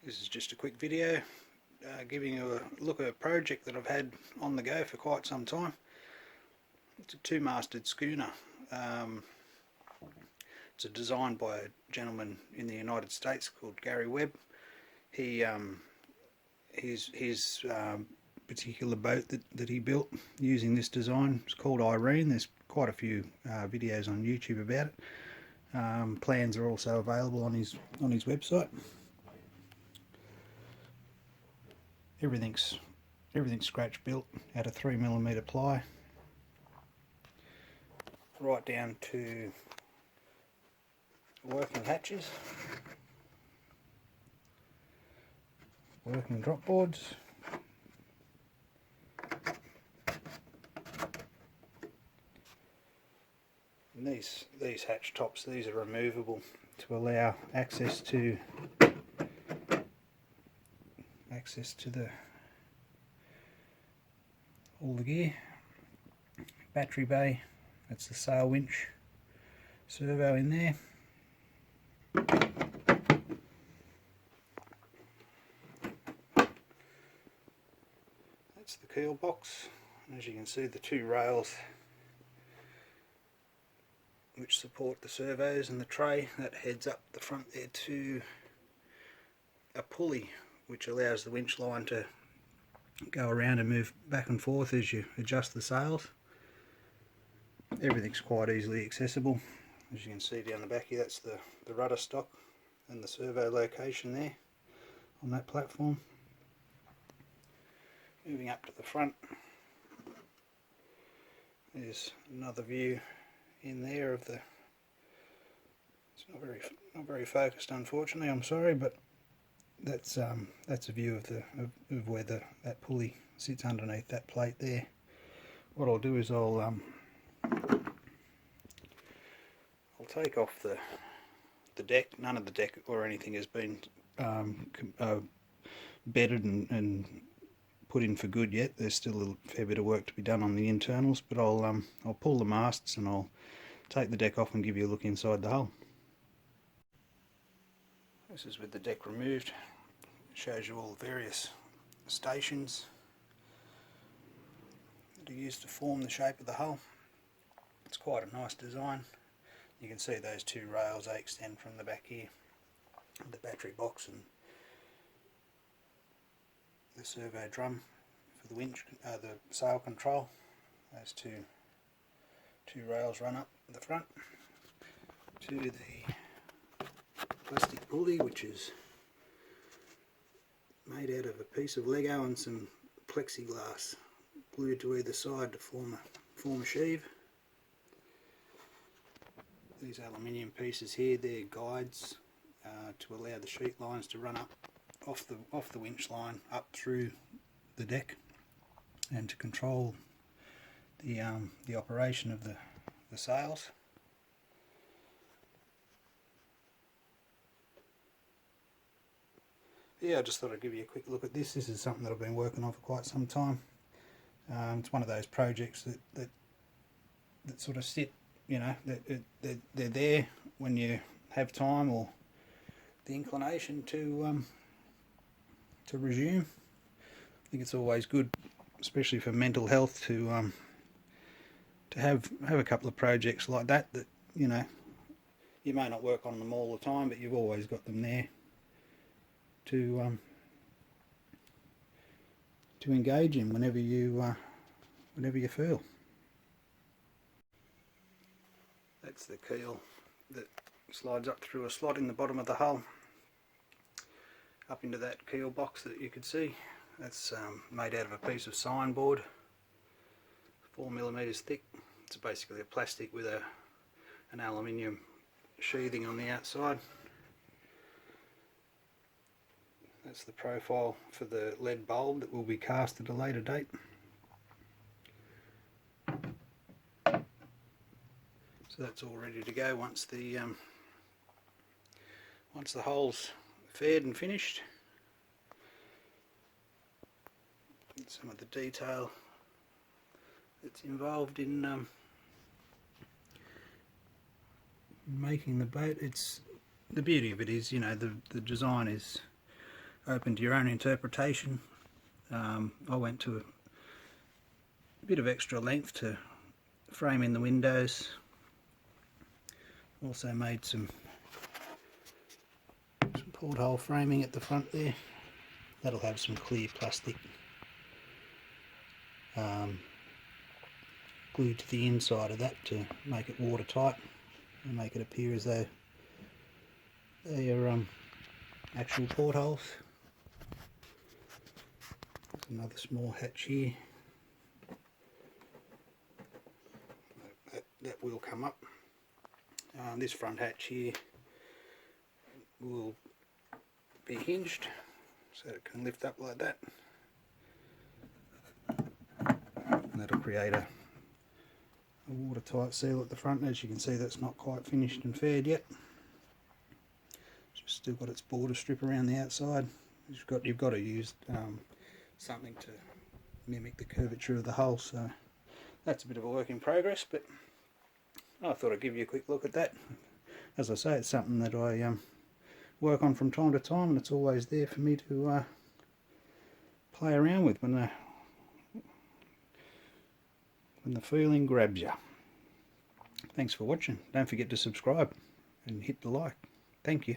This is just a quick video giving you a look at a project that I've had on the go for quite some time. It's a two-masted schooner. It's a design by a gentleman in the United States called Gary Webb. His particular boat that he built using this design is called Irene. There's quite a few videos on YouTube about it. Plans are also available on his website. Everything's scratch built out of 3mm ply, right down to working hatches, working drop boards, and these hatch tops, these are removable to allow access to all the gear. Battery bay, that's the sail winch, servo in there. That's the keel box. As you can see, the two rails which support the servos and the tray, that heads up the front there to a pulley which allows the winch line to go around and move back and forth as you adjust the sails. Everything's quite easily accessible. As you can see down the back here, that's the rudder stock and the servo location there on that platform. Moving up to the front, there's another view in there of the, it's not very focused unfortunately, I'm sorry, but that's a view of where that pulley sits underneath that plate there. What I'll do is I'll take off the deck. None of the deck or anything has been bedded and put in for good yet. There's still a fair bit of work to be done on the internals, but I'll pull the masts and I'll take the deck off and give you a look inside the hull. This is with the deck removed. It shows you all the various stations that are used to form the shape of the hull. It's quite a nice design. You can see those two rails, they extend from the back here, the battery box and the servo drum for the winch, the sail control. Those two rails run up the front to the plastic pulley, which is made out of a piece of Lego and some plexiglass glued to either side to form a sheave. These aluminium pieces here, they're guides to allow the sheet lines to run up off the winch line up through the deck, and to control the operation of the sails. Yeah, I just thought I'd give you a quick look at this. This is something that I've been working on for quite some time. It's one of those projects that sort of sit, you know, they're there when you have time or the inclination to resume. I think it's always good, especially for mental health, to have a couple of projects like that you know, you may not work on them all the time, but you've always got them there to engage in whenever you feel. That's the keel that slides up through a slot in the bottom of the hull, up into that keel box that you could see. That's made out of a piece of sign board, 4mm thick. It's basically a plastic with an aluminium sheathing on the outside. That's the profile for the lead bulb that will be cast at a later date. So that's all ready to go once the hull's faired and finished. And some of the detail that's involved in making the boat. It's the beauty of it is, you know, the design is open to your own interpretation. I went to a bit of extra length to frame in the windows. Also made some porthole framing at the front there. That'll have some clear plastic glued to the inside of that to make it watertight and make it appear as though they are actual portholes. There's another small hatch here. That will come up. This front hatch here will be hinged so it can lift up like that, and that'll create a watertight seal at the front. As you can see, that's not quite finished and faired yet. It's just still got its border strip around the outside. You've got to use something to mimic the curvature of the hull, so that's a bit of a work in progress, but I thought I'd give you a quick look at that. As I say, it's something that I work on from time to time, and it's always there for me to play around with when the feeling grabs you. Thanks for watching. Don't forget to subscribe and hit the like. Thank you.